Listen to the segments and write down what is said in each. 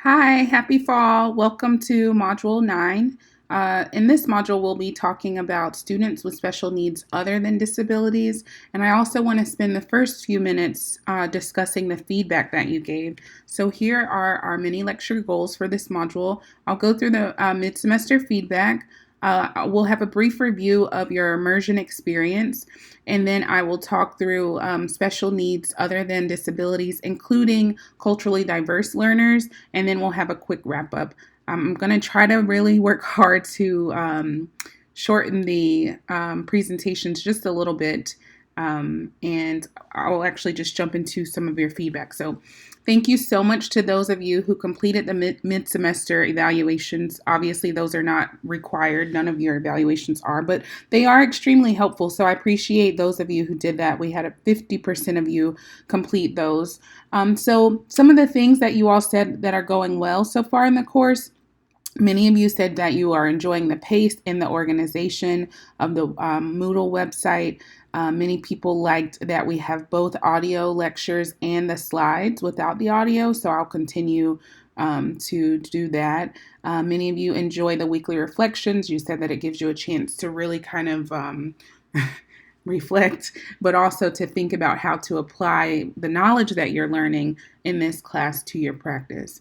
Hi, happy fall. Welcome to Module 9. In this module, we'll be talking about students with special needs other than disabilities. And I also want to spend the first few minutes discussing the feedback that you gave. So here are our mini lecture goals for this module. I'll go through the mid-semester feedback. We'll have a brief review of your immersion experience, and then I will talk through special needs other than disabilities, including culturally diverse learners, and then we'll have a quick wrap up. I'm going to try to really work hard to shorten the presentations just a little bit, and I'll actually just jump into some of your feedback. So thank you so much to those of you who completed the mid-semester evaluations. Obviously, those are not required. None of your evaluations are, but they are extremely helpful. So I appreciate those of you who did that. We had 50% of you complete those. So some of the things that you all said that are going well so far in the course. Many of you said that you are enjoying the pace and the organization of the Moodle website. Many people liked that we have both audio lectures and the slides without the audio, so I'll continue to do that. Many of you enjoy the weekly reflections. You said that it gives you a chance to really kind of reflect, but also to think about how to apply the knowledge that you're learning in this class to your practice.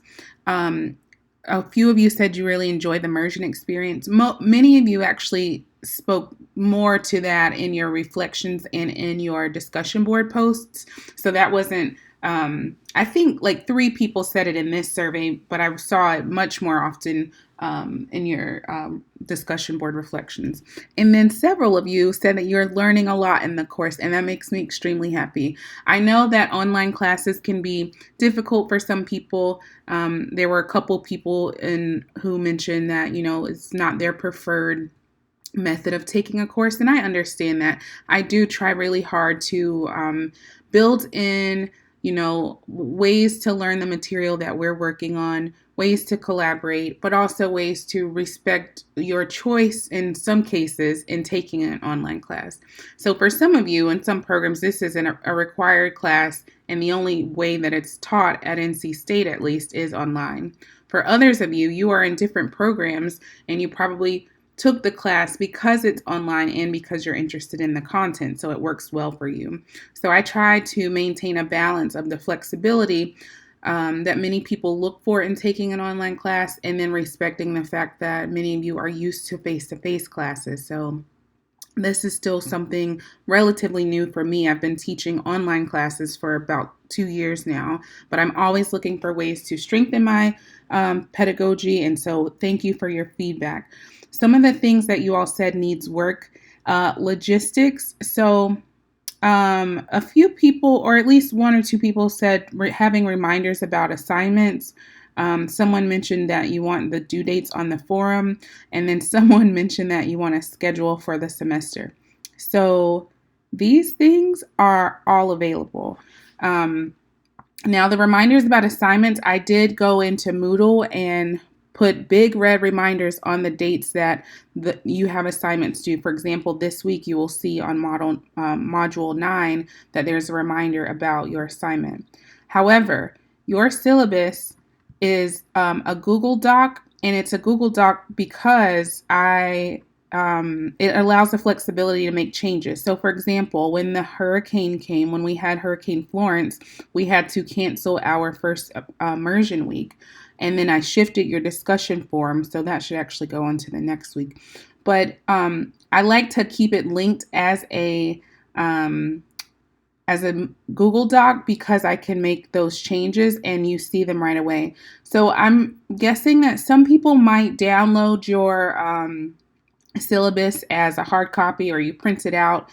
A few of you said you really enjoyed the immersion experience. Many of you actually spoke more to that in your reflections and in your discussion board posts. So that wasn't, I think like 3 people said it in this survey, but I saw it much more often in your discussion board reflections. And then several of you said that you're learning a lot in the course, and that makes me extremely happy. I know that online classes can be difficult for some people. There were a couple people who mentioned that, it's not their preferred method of taking a course, and I understand that. I do try really hard to build in ways to learn the material that we're working on, ways to collaborate, but also ways to respect your choice in some cases in taking an online class. So for some of you in some programs, this isn't a required class, and the only way that it's taught at NC State at least is online. For others of you, you are in different programs and you probably took the class because it's online and because you're interested in the content, so it works well for you. So I try to maintain a balance of the flexibility that many people look for in taking an online class, and then respecting the fact that many of you are used to face-to-face classes. So this is still something relatively new for me. I've been teaching online classes for about 2 years now, but I'm always looking for ways to strengthen my pedagogy, and so thank you for your feedback. Some of the things that you all said needs work, logistics. So a few people, or at least 1 or 2 people, said having reminders about assignments. Someone mentioned that you want the due dates on the forum, and then someone mentioned that you want a schedule for the semester. So these things are all available. Now, the reminders about assignments, I did go into Moodle and put big red reminders on the dates that you have assignments due. For example, this week you will see on Module 9 that there's a reminder about your assignment. However, your syllabus is a Google Doc, and it's a Google Doc because it allows the flexibility to make changes. So for example, when the hurricane came, when we had Hurricane Florence, we had to cancel our first immersion week. And then I shifted your discussion forum, so that should actually go on to the next week. But I like to keep it linked as a Google Doc because I can make those changes and you see them right away. So I'm guessing that some people might download your syllabus as a hard copy, or you print it out.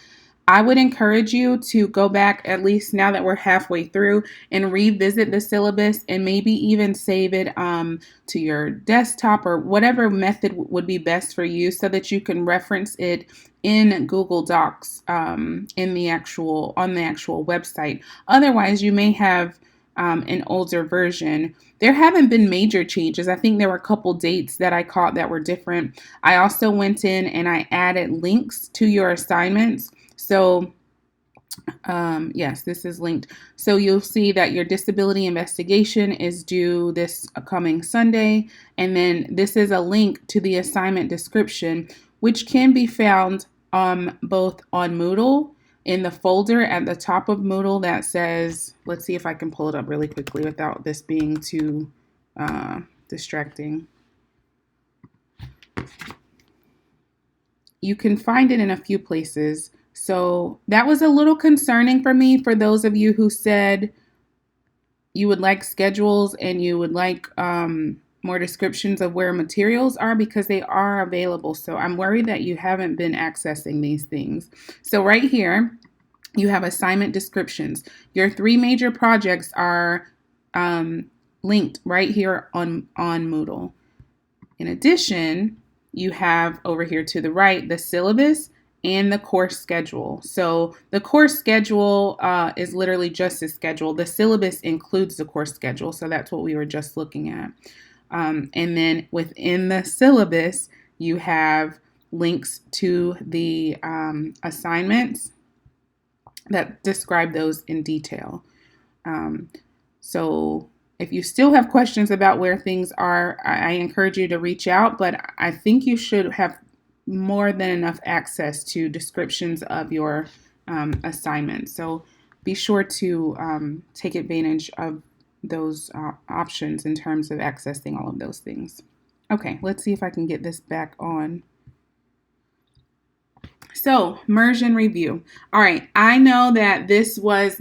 I would encourage you to go back, at least now that we're halfway through, and revisit the syllabus, and maybe even save it to your desktop or whatever method would be best for you, so that you can reference it in Google Docs on the actual website. Otherwise, you may have an older version. There haven't been major changes. I think there were a couple dates that I caught that were different. I also went in and I added links to your assignments. So Yes, this is linked. So you'll see that your disability investigation is due this coming Sunday. And then this is a link to the assignment description, which can be found both on Moodle in the folder at the top of Moodle that says, let's see if I can pull it up really quickly without this being too distracting. You can find it in a few places. So that was a little concerning for me, for those of you who said you would like schedules and you would like more descriptions of where materials are, because they are available. So I'm worried that you haven't been accessing these things. So right here, you have assignment descriptions. Your 3 major projects are linked right here on Moodle. In addition, you have over here to the right the syllabus and the course schedule. So the course schedule is literally just a schedule. The syllabus includes the course schedule, so that's what we were just looking at. And then within the syllabus, you have links to the assignments that describe those in detail. So if you still have questions about where things are, I encourage you to reach out, but I think you should have more than enough access to descriptions of your assignments. So be sure to take advantage of those options in terms of accessing all of those things. Okay, let's see if I can get this back on. So, immersion review. All right, I know that this was,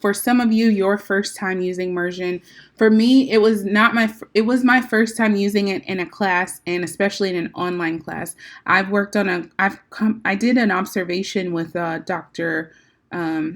for some of you, your first time using immersion. For me, it was not it was my first time using it in a class, and especially in an online class. I did an observation with Dr.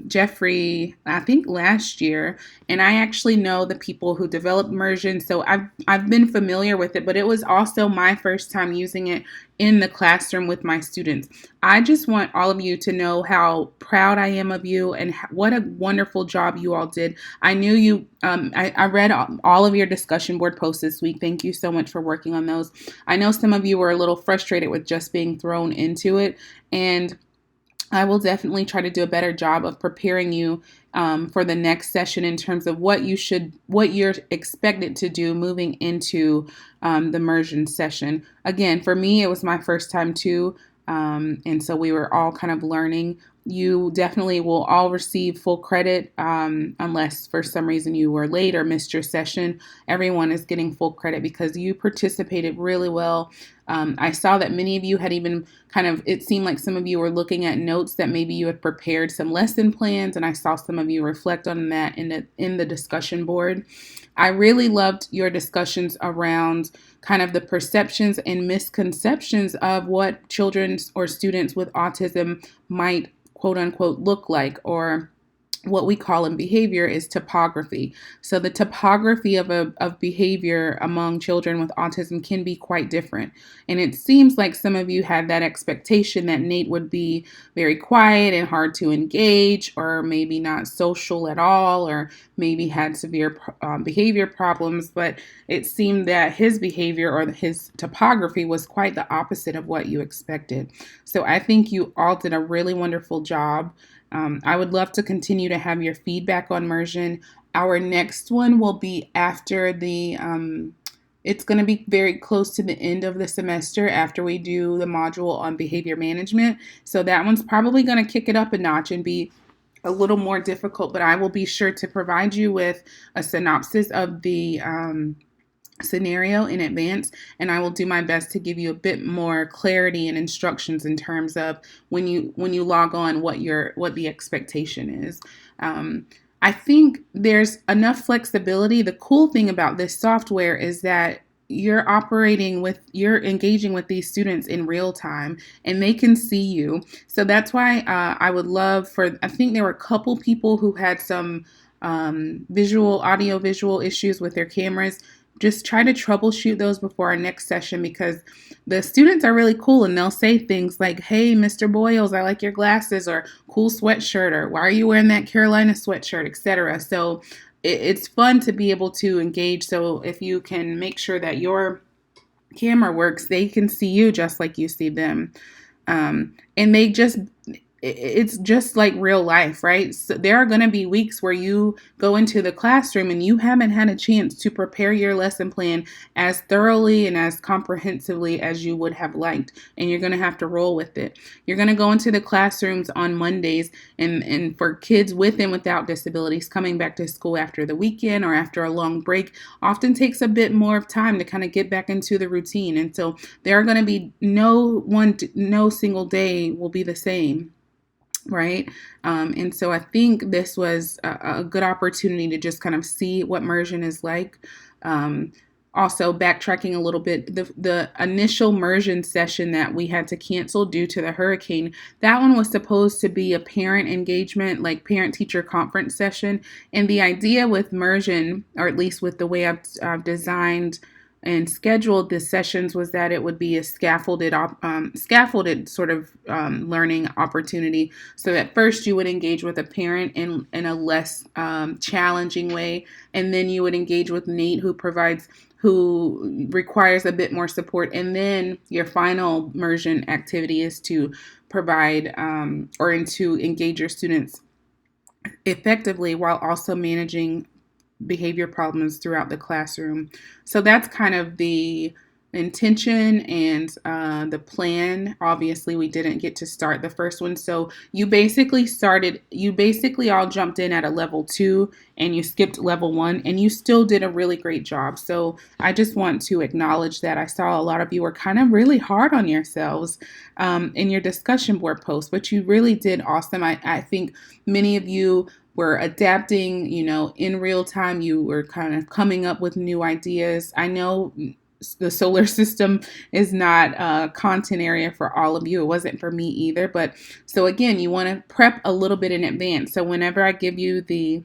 Jeffrey, I think last year, and I actually know the people who developed immersion, so I've been familiar with it, but it was also my first time using it in the classroom with my students. I just want all of you to know how proud I am of you and what a wonderful job you all did. I knew you, I read all of your discussion board posts this week. Thank you so much for working on those. I know some of you were a little frustrated with just being thrown into it, and I will definitely try to do a better job of preparing you for the next session in terms of what you're expected to do moving into the immersion session. Again, for me, it was my first time too, and so we were all kind of learning. You definitely will all receive full credit unless for some reason you were late or missed your session. Everyone is getting full credit because you participated really well. I saw that many of you had even it seemed like some of you were looking at notes that maybe you had prepared some lesson plans, and I saw some of you reflect on that in the discussion board. I really loved your discussions around kind of the perceptions and misconceptions of what children or students with autism might quote unquote look like, or what we call in behavior is topography. So the topography of behavior among children with autism can be quite different. And it seems like some of you had that expectation that Nate would be very quiet and hard to engage, or maybe not social at all, or maybe had severe behavior problems. But it seemed that his behavior or his topography was quite the opposite of what you expected. So I think you all did a really wonderful job. I would love to continue to have your feedback on immersion. Our next one will be after it's going to be very close to the end of the semester after we do the module on behavior management. So that one's probably going to kick it up a notch and be a little more difficult, but I will be sure to provide you with a synopsis of the scenario in advance, and I will do my best to give you a bit more clarity and instructions in terms of when you log on what the expectation is. I think there's enough flexibility. The cool thing about this software is that you're engaging with these students in real time, and they can see you. So that's why I would love I think there were a couple people who had some audio visual issues with their cameras. Just try to troubleshoot those before our next session, because the students are really cool and they'll say things like, "Hey, Mr. Boyles, I like your glasses," or "Cool sweatshirt," or "Why are you wearing that Carolina sweatshirt," etc. So it's fun to be able to engage. So if you can make sure that your camera works, they can see you just like you see them. And it's just like real life, right? So there are going to be weeks where you go into the classroom and you haven't had a chance to prepare your lesson plan as thoroughly and as comprehensively as you would have liked, and you're going to have to roll with it. You're going to go into the classrooms on Mondays, and for kids with and without disabilities, coming back to school after the weekend or after a long break often takes a bit more of time to kind of get back into the routine. And so there are going to be no single day will be the same, right? And so I think this was a good opportunity to just kind of see what immersion is like. Also, backtracking a little bit, the initial immersion session that we had to cancel due to the hurricane, that one was supposed to be a parent engagement, like parent-teacher conference session. And the idea with immersion, or at least with the way I've designed and scheduled the sessions, was that it would be a scaffolded sort of learning opportunity. So at first you would engage with a parent in a less challenging way, and then you would engage with Nate, who requires a bit more support, and then your final immersion activity is to provide or to engage your students effectively while also managing behavior problems throughout the classroom. So that's kind of the intention and the plan. Obviously, we didn't get to start the first one. So you basically all jumped in at a level 2 and you skipped level 1, and you still did a really great job. So I just want to acknowledge that. I saw a lot of you were kind of really hard on yourselves in your discussion board post, but you really did awesome. I think many of you were adapting, in real time. You were kind of coming up with new ideas. I know the solar system is not a content area for all of you. It wasn't for me either. But so again, you want to prep a little bit in advance. So whenever I give you the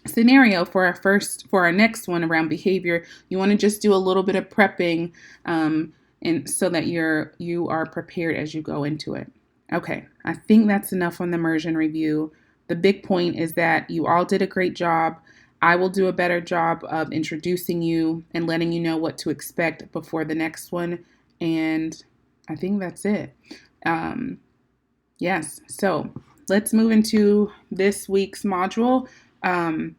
scenario for our next one around behavior, you want to just do a little bit of prepping, and so that you are prepared as you go into it. Okay, I think that's enough on the immersion review. The big point is that you all did a great job. I will do a better job of introducing you and letting you know what to expect before the next one. And I think that's it. Yes, so let's move into this week's module. Kind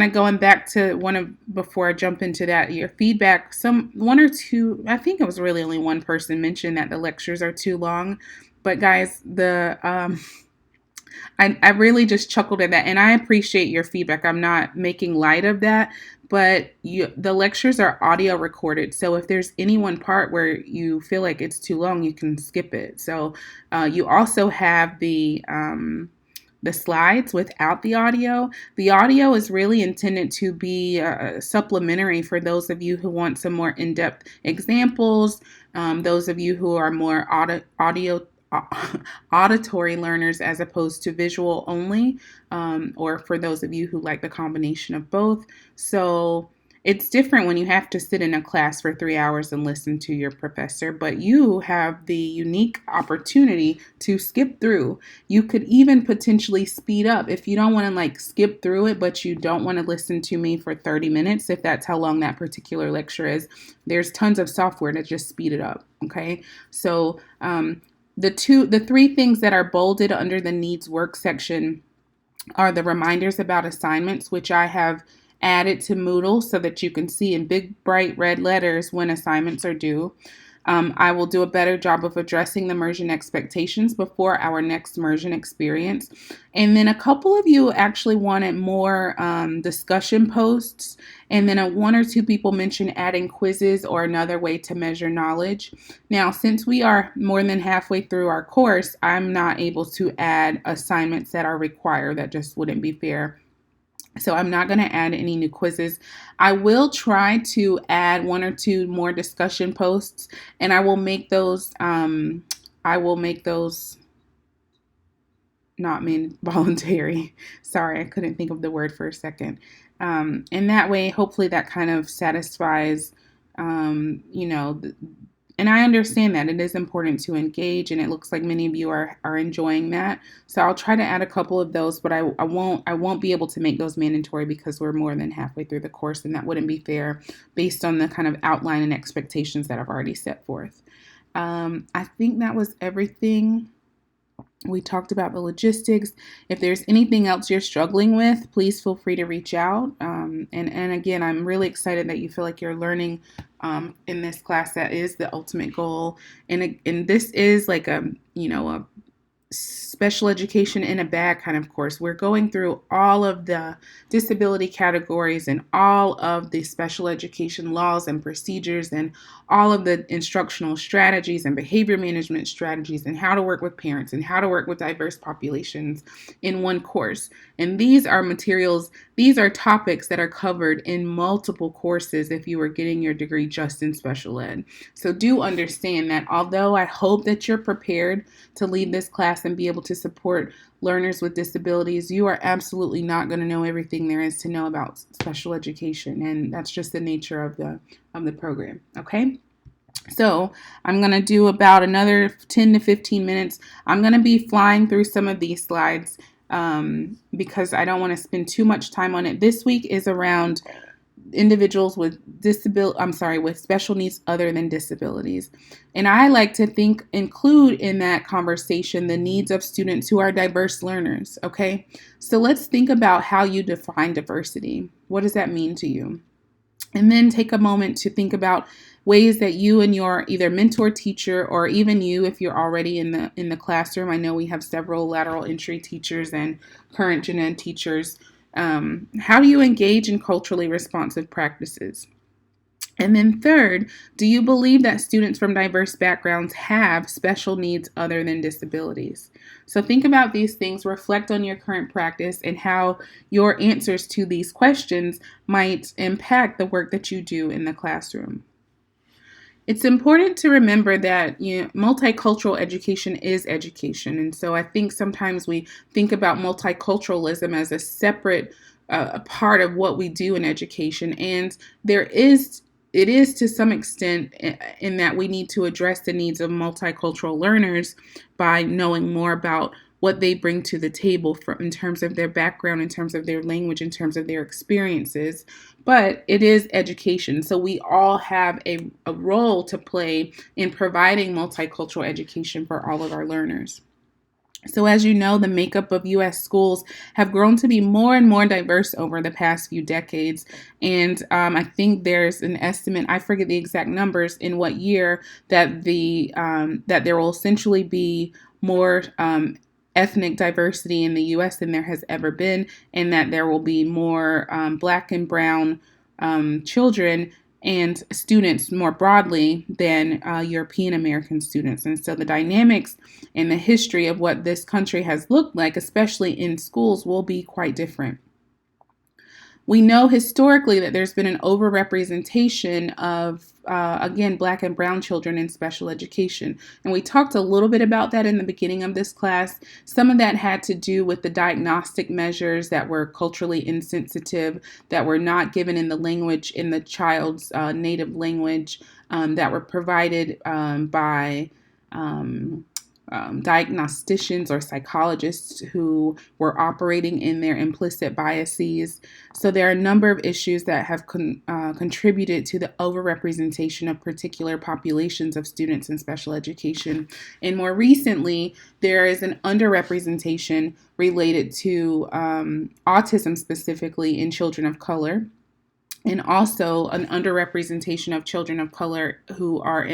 of going back to before I jump into that, your feedback, one or two, I think it was really only one person mentioned that the lectures are too long. But guys, I really just chuckled at that, and I appreciate your feedback. I'm not making light of that, but the lectures are audio recorded, so if there's any one part where you feel like it's too long, you can skip it. So you also have the slides without the audio. The audio is really intended to be supplementary for those of you who want some more in-depth examples, those of you who are more auditory learners as opposed to visual only, or for those of you who like the combination of both. So it's different when you have to sit in a class for 3 hours and listen to your professor, but you have the unique opportunity to skip through. You could even potentially speed up if you don't want to skip through it, but you don't want to listen to me for 30 minutes, if that's how long that particular lecture is. There's tons of software to just speed it up. Okay. So, the three things that are bolded under the needs work section are the reminders about assignments, which I have added to Moodle so that you can see in big, bright red letters when assignments are due. I will do a better job of addressing the immersion expectations before our next immersion experience. And then a couple of you actually wanted more discussion posts. And then one or two people mentioned adding quizzes or another way to measure knowledge. Now, since we are more than halfway through our course, I'm not able to add assignments that are required. That just wouldn't be fair. So I'm not going to add any new quizzes. I will try to add one or two more discussion posts, and I will make those not voluntary. Sorry, I couldn't think of the word for a second. And that way, hopefully that kind of satisfies, and I understand that it is important to engage, and it looks like many of you are enjoying that. So I'll try to add a couple of those, but I won't be able to make those mandatory because we're more than halfway through the course, and that wouldn't be fair based on the kind of outline and expectations that I've already set forth. I think that was everything. We talked about the logistics. If there's anything else you're struggling with, please feel free to reach out. And again, I'm really excited that you feel like you're learning in this class. That is the ultimate goal. And this is like a special education in a bag kind of course. We're going through all of the disability categories and all of the special education laws and procedures and all of the instructional strategies and behavior management strategies and how to work with parents and how to work with diverse populations in one course. And these are materials, these are topics that are covered in multiple courses if you are getting your degree just in special ed. So do understand that although I hope that you're prepared to lead this class and be able to support learners with disabilities, you are absolutely not going to know everything there is to know about special education, and that's just the nature of the program. Okay. So I'm going to do about another 10 to 15 minutes. I'm going to be flying through some of these slides because I don't want to spend too much time on it. This week is around individuals with with special needs other than disabilities. And I like to include in that conversation the needs of students who are diverse learners, okay? So let's think about how you define diversity. What does that mean to you? And then take a moment to think about ways that you and your either mentor teacher or even you, if you're already in the classroom. I know we have several lateral entry teachers and current gen ed teachers. How do you engage in culturally responsive practices? And then third, do you believe that students from diverse backgrounds have special needs other than disabilities? So think about these things, reflect on your current practice and how your answers to these questions might impact the work that you do in the classroom. It's important to remember that multicultural education is education. And so I think sometimes we think about multiculturalism as a separate part of what we do in education. And it is to some extent in that we need to address the needs of multicultural learners by knowing more about what they bring to the table in terms of their background, in terms of their language, in terms of their experiences. But it is education. So we all have a role to play in providing multicultural education for all of our learners. So as you know, the makeup of U.S. schools have grown to be more and more diverse over the past few decades. And I think there's an estimate, I forget the exact numbers, in what year that that there will essentially be more ethnic diversity in the U.S. than there has ever been, and that there will be more Black and brown children and students more broadly than European American students. And so the dynamics and the history of what this country has looked like, especially in schools, will be quite different. We know historically that there's been an overrepresentation of, again, Black and brown children in special education. And we talked a little bit about that in the beginning of this class. Some of that had to do with the diagnostic measures that were culturally insensitive, that were not given in the language, in the child's native language, that were provided by diagnosticians or psychologists who were operating in their implicit biases. So there are a number of issues that have contributed to the overrepresentation of particular populations of students in special education. And more recently, there is an underrepresentation related to autism, specifically in children of color, and also an underrepresentation of children of color who are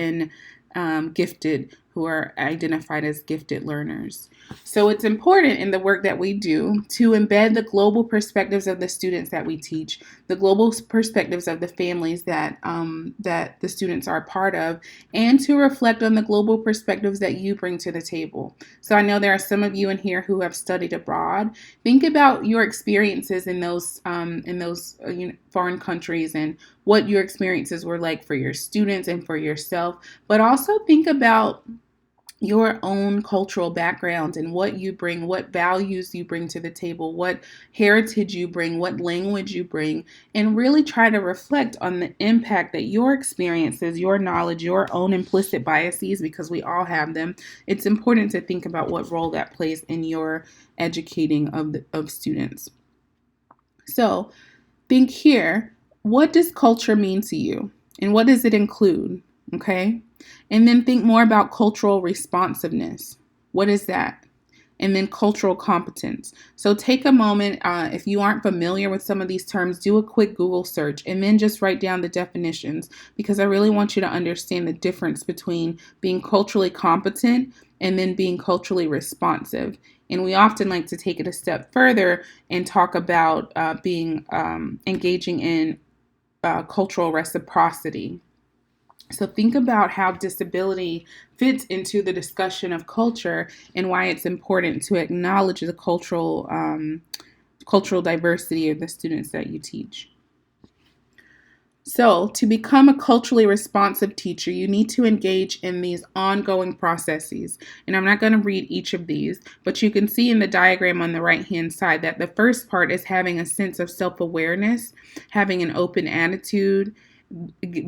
who are identified as gifted learners. So it's important in the work that we do to embed the global perspectives of the students that we teach, the global perspectives of the families that the students are a part of, and to reflect on the global perspectives that you bring to the table. So I know there are some of you in here who have studied abroad. Think about your experiences in those foreign countries and what your experiences were like for your students and for yourself, but also think about your own cultural background and what you bring, what values you bring to the table, what heritage you bring, what language you bring, and really try to reflect on the impact that your experiences, your knowledge, your own implicit biases, because we all have them. It's important to think about what role that plays in your educating of students. So think here, what does culture mean to you? And what does it include? Okay. And then think more about cultural responsiveness. What is that? and then cultural competence. So take a moment, if you aren't familiar with some of these terms, do a quick Google search and then just write down the definitions, because I really want you to understand the difference between being culturally competent and then being culturally responsive. And we often like to take it a step further and talk about being engaging in cultural reciprocity. So think about how disability fits into the discussion of culture and why it's important to acknowledge the cultural diversity of the students that you teach. So, to become a culturally responsive teacher, you need to engage in these ongoing processes. And I'm not going to read each of these, but you can see in the diagram on the right-hand side that the first part is having a sense of self-awareness, having an open attitude,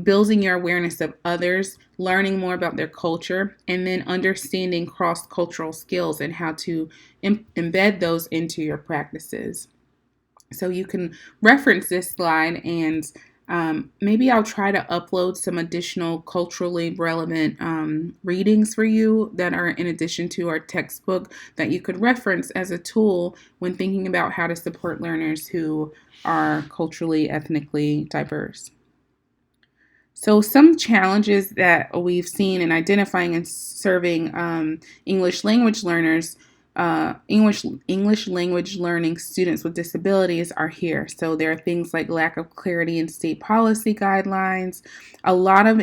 building your awareness of others, learning more about their culture, and then understanding cross-cultural skills and how to embed those into your practices. So you can reference this slide, and maybe I'll try to upload some additional culturally relevant readings for you that are in addition to our textbook that you could reference as a tool when thinking about how to support learners who are culturally, ethnically diverse. So some challenges that we've seen in identifying and serving English language learners, English language learning students with disabilities are here. So there are things like lack of clarity in state policy guidelines, a lot of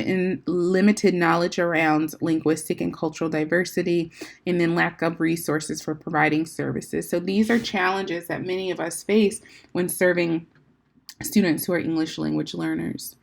limited knowledge around linguistic and cultural diversity, and then lack of resources for providing services. So these are challenges that many of us face when serving students who are English language learners.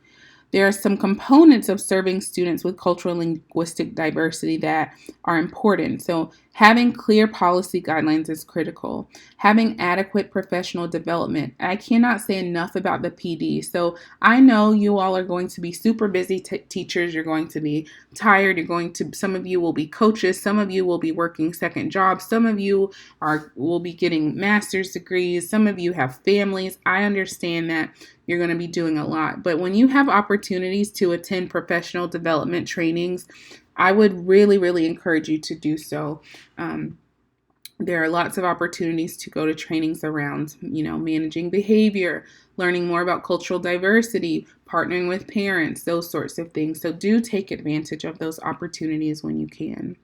There are some components of serving students with cultural and linguistic diversity that are important. So having clear policy guidelines is critical. Having adequate professional development. I cannot say enough about the PD. So I know you all are going to be super busy teachers. You're going to be tired. Some of you will be coaches. Some of you will be working second jobs. Some of you will be getting master's degrees. Some of you have families. I understand that you're going to be doing a lot. But when you have opportunities to attend professional development trainings, I would really, really encourage you to do so. There are lots of opportunities to go to trainings around, managing behavior, learning more about cultural diversity, partnering with parents, those sorts of things. So do take advantage of those opportunities when you can.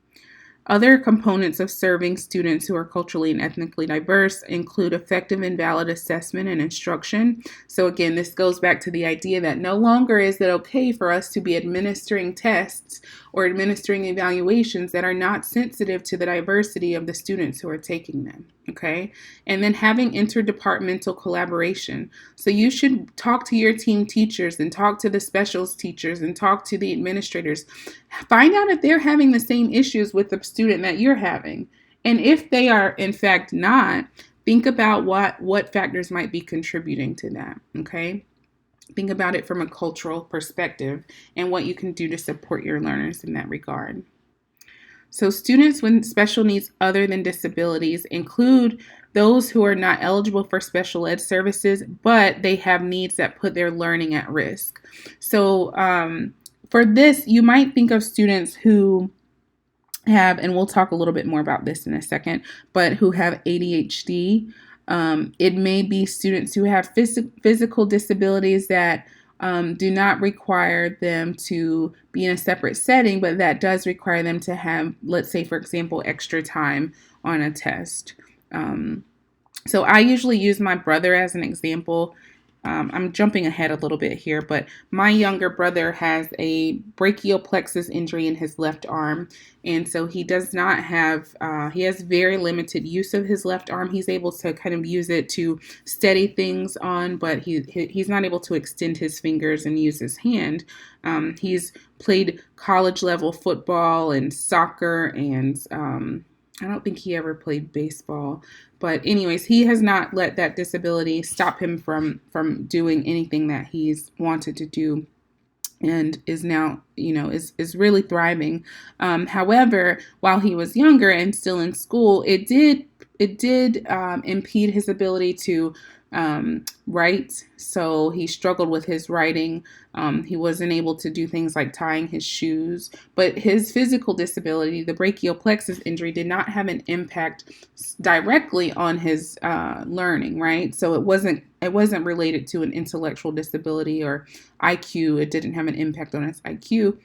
Other components of serving students who are culturally and ethnically diverse include effective and valid assessment and instruction. So again, this goes back to the idea that no longer is it okay for us to be administering tests or administering evaluations that are not sensitive to the diversity of the students who are taking them. Okay. And then having interdepartmental collaboration. So you should talk to your team teachers and talk to the specials teachers and talk to the administrators. Find out if they're having the same issues with the student that you're having. And if they are, in fact, not, think about what factors might be contributing to that. Okay. Think about it from a cultural perspective and what you can do to support your learners in that regard. So students with special needs other than disabilities include those who are not eligible for special ed services, but they have needs that put their learning at risk. So for this, you might think of students who have, and we'll talk a little bit more about this in a second, but who have ADHD. It may be students who have physical disabilities that do not require them to be in a separate setting, but that does require them to have, let's say, for example, extra time on a test. So I usually use my brother as an example. I'm jumping ahead a little bit here, but my younger brother has a brachial plexus injury in his left arm. And so he does not have, he has very limited use of his left arm. He's able to kind of use it to steady things on, but he's not able to extend his fingers and use his hand. He's played college level football and soccer, and I don't think he ever played baseball. But anyways, he has not let that disability stop him from doing anything that he's wanted to do, and is now, is really thriving. However, while he was younger and still in school, it did impede his ability to write, so he struggled with his writing. He wasn't able to do things like tying his shoes, but his physical disability, the brachial plexus injury, did not have an impact directly on his learning, right? So it wasn't related to an intellectual disability or IQ. It didn't have an impact on his IQ,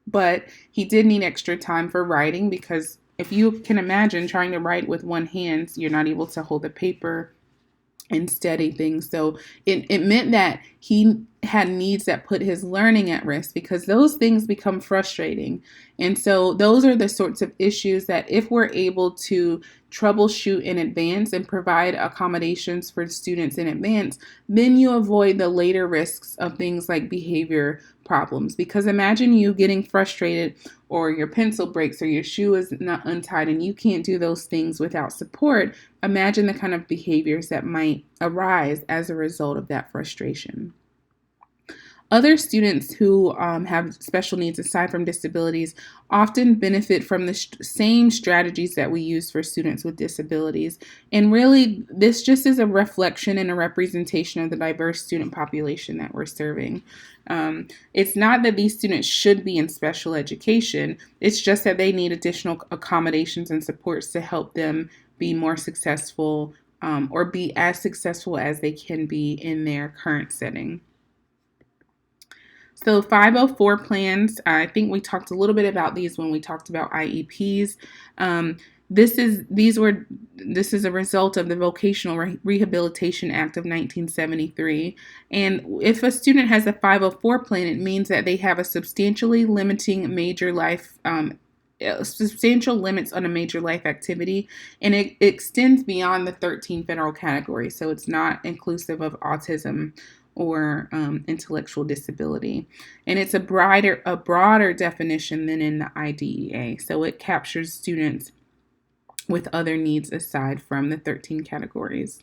but he did need extra time for writing because if you can imagine trying to write with one hand, you're not able to hold the paper and steady things. So it meant that he had needs that put his learning at risk because those things become frustrating. And so those are the sorts of issues that if we're able to troubleshoot in advance and provide accommodations for students in advance, then you avoid the later risks of things like behavior problems. Because imagine you getting frustrated or your pencil breaks or your shoe is not untied and you can't do those things without support. Imagine the kind of behaviors that might arise as a result of that frustration. Other students who have special needs aside from disabilities often benefit from the same strategies that we use for students with disabilities. And really, this just is a reflection and a representation of the diverse student population that we're serving. It's not that these students should be in special education, it's just that they need additional accommodations and supports to help them be more successful or be as successful as they can be in their current setting. So 504 plans, I think we talked a little bit about these when we talked about IEPs. This is a result of the Vocational Rehabilitation Act of 1973. And if a student has a 504 plan, it means that they have a substantially limiting major life substantial limits on a major life activity, and it extends beyond the 13 federal categories. So it's not inclusive of autism or intellectual disability. And it's a broader definition than in the IDEA. So it captures students with other needs aside from the 13 categories.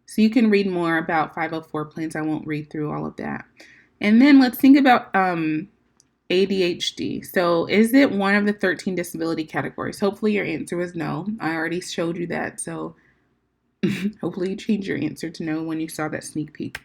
So you can read more about 504 plans. I won't read through all of that. And then let's think about ADHD. So is it one of the 13 disability categories? Hopefully your answer was no. I already showed you that. So hopefully you changed your answer to no when you saw that sneak peek.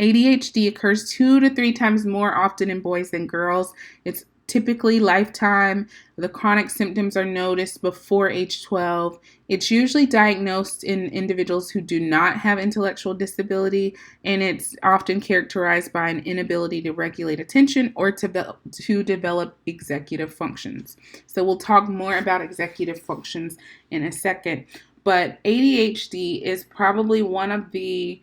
ADHD occurs 2 to 3 times more often in boys than girls. It's typically lifetime. The chronic symptoms are noticed before age 12. It's usually diagnosed in individuals who do not have intellectual disability, and it's often characterized by an inability to regulate attention or to develop executive functions. So we'll talk more about executive functions in a second, but ADHD is probably one of the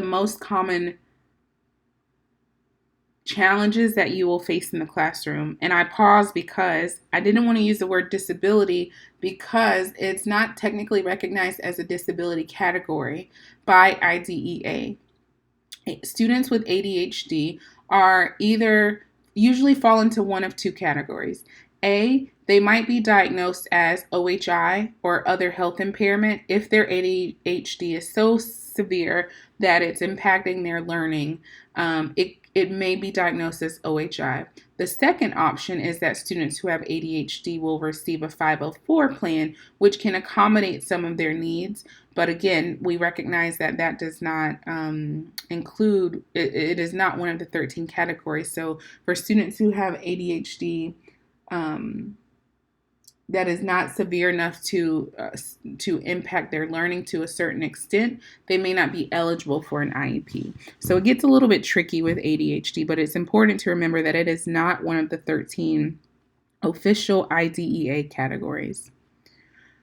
most common challenges that you will face in the classroom. And I pause because I didn't want to use the word disability because it's not technically recognized as a disability category by IDEA. Students with ADHD are either usually fall into one of two categories. A, they might be diagnosed as OHI or other health impairment if their ADHD is so severe that it's impacting their learning. It may be diagnosed as OHI. The second option is that students who have ADHD will receive a 504 plan, which can accommodate some of their needs. But again, we recognize that that does not include, it is not one of the 13 categories. So for students who have ADHD, that is not severe enough to impact their learning to a certain extent, they may not be eligible for an IEP. So it gets a little bit tricky with ADHD, but it's important to remember that it is not one of the 13 official IDEA categories.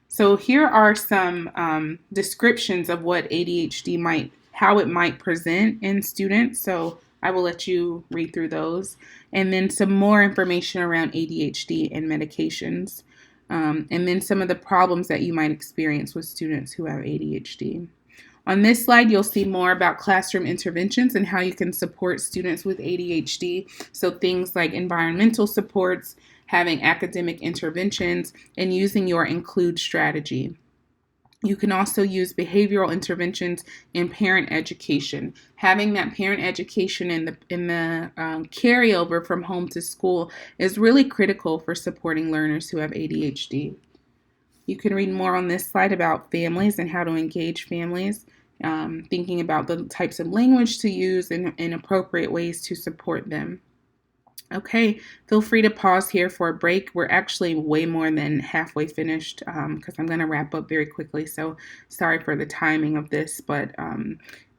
So here are some descriptions of what ADHD how it might present in students. So I will let you read through those. And then some more information around ADHD and medications. And then some of the problems that you might experience with students who have ADHD. On this slide, you'll see more about classroom interventions and how you can support students with ADHD. So things like environmental supports, having academic interventions, and using your include strategy. You can also use behavioral interventions in parent education. Having that parent education in the carryover from home to school is really critical for supporting learners who have ADHD. You can read more on this slide about families and how to engage families, thinking about the types of language to use and appropriate ways to support them. Okay, feel free to pause here for a break. We're actually way more than halfway finished because I'm going to wrap up very quickly. So sorry for the timing of this, but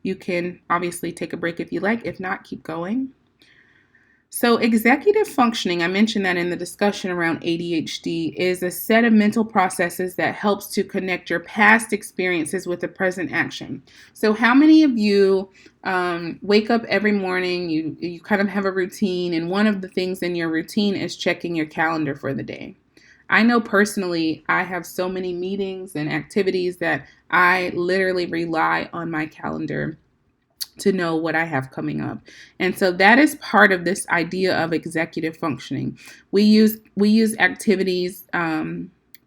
you can obviously take a break if you like. If not, keep going. So, executive functioning, I mentioned that in the discussion around ADHD, is a set of mental processes that helps to connect your past experiences with the present action. So, how many of you wake up every morning, you kind of have a routine, and one of the things in your routine is checking your calendar for the day? I know personally, I have so many meetings and activities that I literally rely on my calendar to know what I have coming up. And so that is part of this idea of executive functioning. We use activities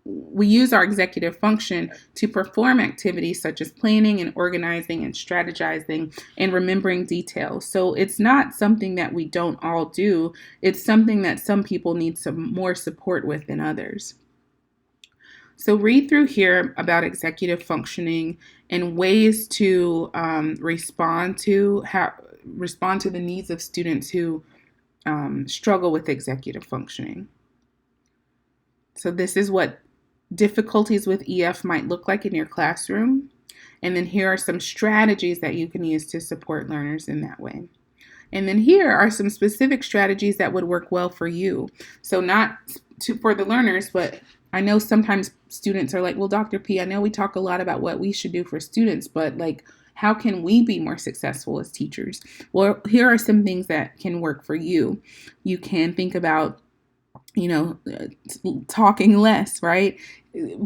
we use our executive function to perform activities such as planning and organizing and strategizing and remembering details. So it's not something that we don't all do. It's something that some people need some more support with than others. So read through here about executive functioning and ways to respond to the needs of students who struggle with executive functioning. So this is what difficulties with EF might look like in your classroom. And then here are some strategies that you can use to support learners in that way. And then here are some specific strategies that would work well for you. So not for the learners, but I know sometimes students are like, well, Dr. P, I know we talk a lot about what we should do for students, but like, how can we be more successful as teachers? Well, here are some things that can work for you. You can think about, talking less, right?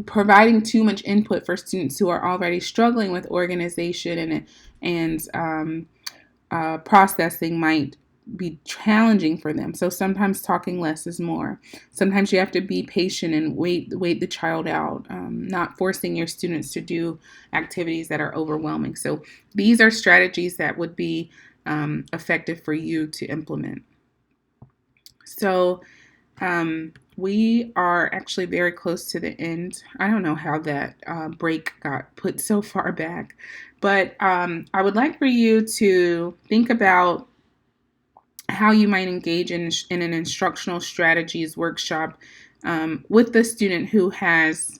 Providing too much input for students who are already struggling with organization and processing might be challenging for them. So sometimes talking less is more. Sometimes you have to be patient and wait the child out, not forcing your students to do activities that are overwhelming. So these are strategies that would be effective for you to implement. So we are actually very close to the end. I don't know how that break got put so far back, but I would like for you to think about how you might engage in an instructional strategies workshop with the student who has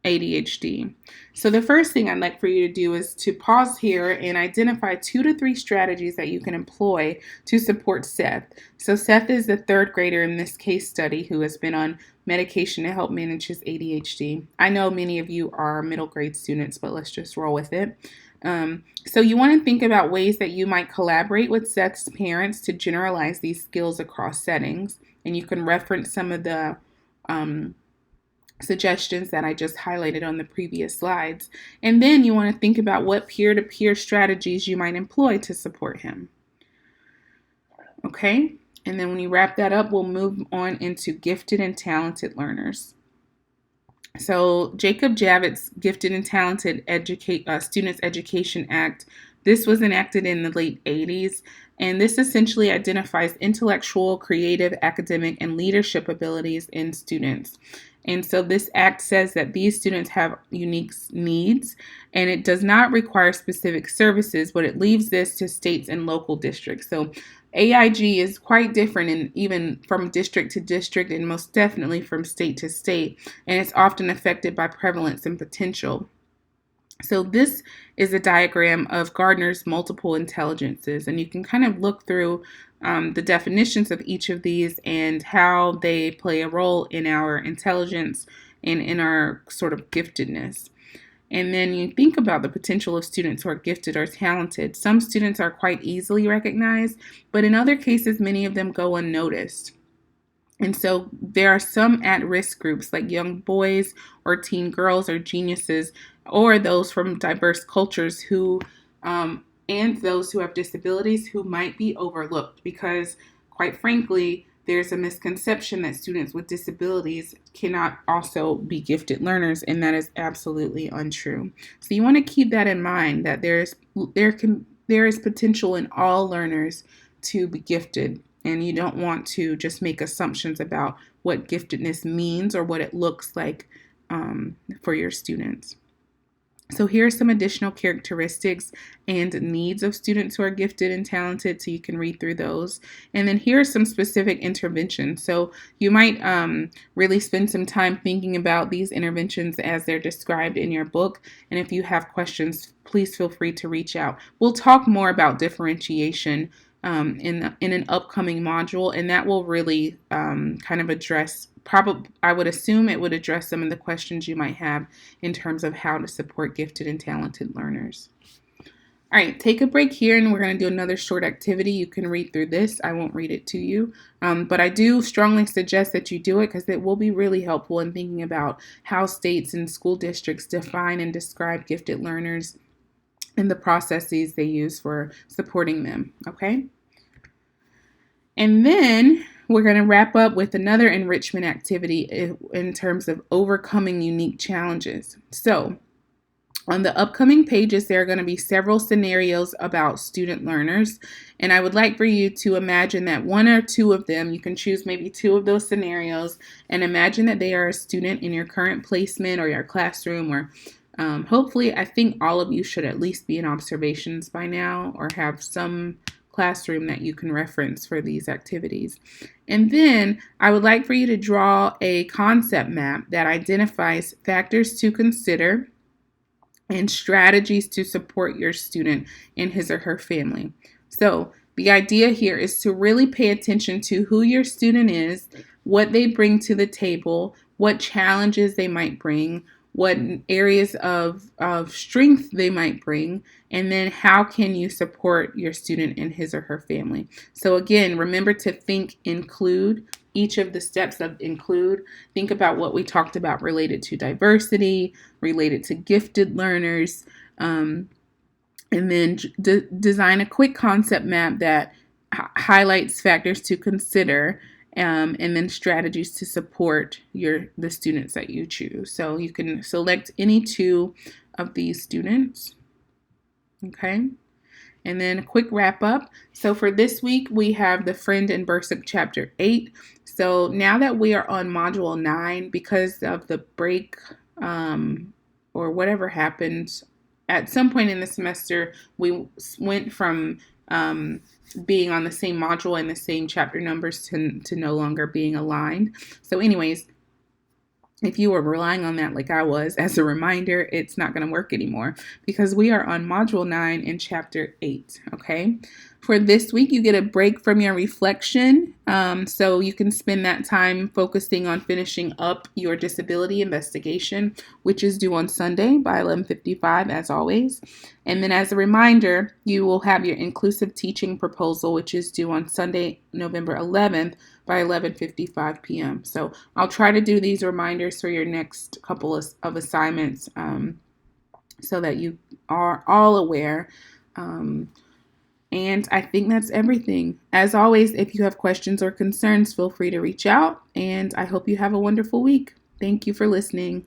ADHD. So the first thing I'd like for you to do is to pause here and identify 2 to 3 strategies that you can employ to support Seth. So Seth is the 3rd grader in this case study who has been on medication to help manage his ADHD. I know many of you are middle grade students, but let's just roll with it. So you want to think about ways that you might collaborate with Seth's parents to generalize these skills across settings. And you can reference some of the suggestions that I just highlighted on the previous slides. And then you want to think about what peer-to-peer strategies you might employ to support him. Okay? And then when you wrap that up, we'll move on into gifted and talented learners. So Jacob Javits Gifted and Talented Students Education Act, this was enacted in the late 80s, and this essentially identifies intellectual, creative, academic, and leadership abilities in students. And so this act says that these students have unique needs, and it does not require specific services, but it leaves this to states and local districts. So AIG is quite different, and even from district to district, and most definitely from state to state, and it's often affected by prevalence and potential. So this is a diagram of Gardner's multiple intelligences, and you can kind of look through the definitions of each of these and how they play a role in our intelligence and in our sort of giftedness. And then you think about the potential of students who are gifted or talented. Some students are quite easily recognized, but in other cases, many of them go unnoticed. And so there are some at-risk groups like young boys or teen girls or geniuses or those from diverse cultures who and those who have disabilities who might be overlooked because, quite frankly, there's a misconception that students with disabilities cannot also be gifted learners, and that is absolutely untrue. So you want to keep that in mind, that there is potential in all learners to be gifted, and you don't want to just make assumptions about what giftedness means or what it looks like for your students. So here are some additional characteristics and needs of students who are gifted and talented, so you can read through those. And then here are some specific interventions. So you might really spend some time thinking about these interventions as they're described in your book. And if you have questions, please feel free to reach out. We'll talk more about differentiation in an upcoming module, and that will really kind of address, probably, I would assume it would address some of the questions you might have in terms of how to support gifted and talented learners. All right, take a break here, and we're going to do another short activity. You can read through this. I won't read it to you, but I do strongly suggest that you do it because it will be really helpful in thinking about how states and school districts define and describe gifted learners and the processes they use for supporting them, okay? And then we're going to wrap up with another enrichment activity in terms of overcoming unique challenges. So on the upcoming pages, there are going to be several scenarios about student learners, and I would like for you to imagine that one or two of them, you can choose maybe two of those scenarios, and imagine that they are a student in your current placement or your classroom, or hopefully, I think all of you should at least be in observations by now or have some classroom that you can reference for these activities. And then I would like for you to draw a concept map that identifies factors to consider and strategies to support your student and his or her family. So the idea here is to really pay attention to who your student is, what they bring to the table, what challenges they might bring, what areas of strength they might bring, and then how can you support your student and his or her family. So again, remember to include each of the steps of include. Think about what we talked about related to diversity, related to gifted learners, and then design a quick concept map that highlights factors to consider, and then strategies to support the students that you choose. So you can select any two of these students. Okay. And then a quick wrap up. So for this week, we have the Friend and Bursic Chapter 8. So now that we are on Module 9, because of the break or whatever happened, at some point in the semester, we went from being on the same module and the same chapter numbers to no longer being aligned. So anyways, if you were relying on that like I was as a reminder, it's not going to work anymore because we are on Module 9 in Chapter 8, okay? For this week, you get a break from your reflection, so you can spend that time focusing on finishing up your disability investigation, which is due on Sunday by 11:55, as always. And then as a reminder, you will have your inclusive teaching proposal, which is due on Sunday, November 11th by 11:55 p.m. So I'll try to do these reminders for your next couple of assignments so that you are all aware. And I think that's everything. As always, if you have questions or concerns, feel free to reach out, and I hope you have a wonderful week. Thank you for listening.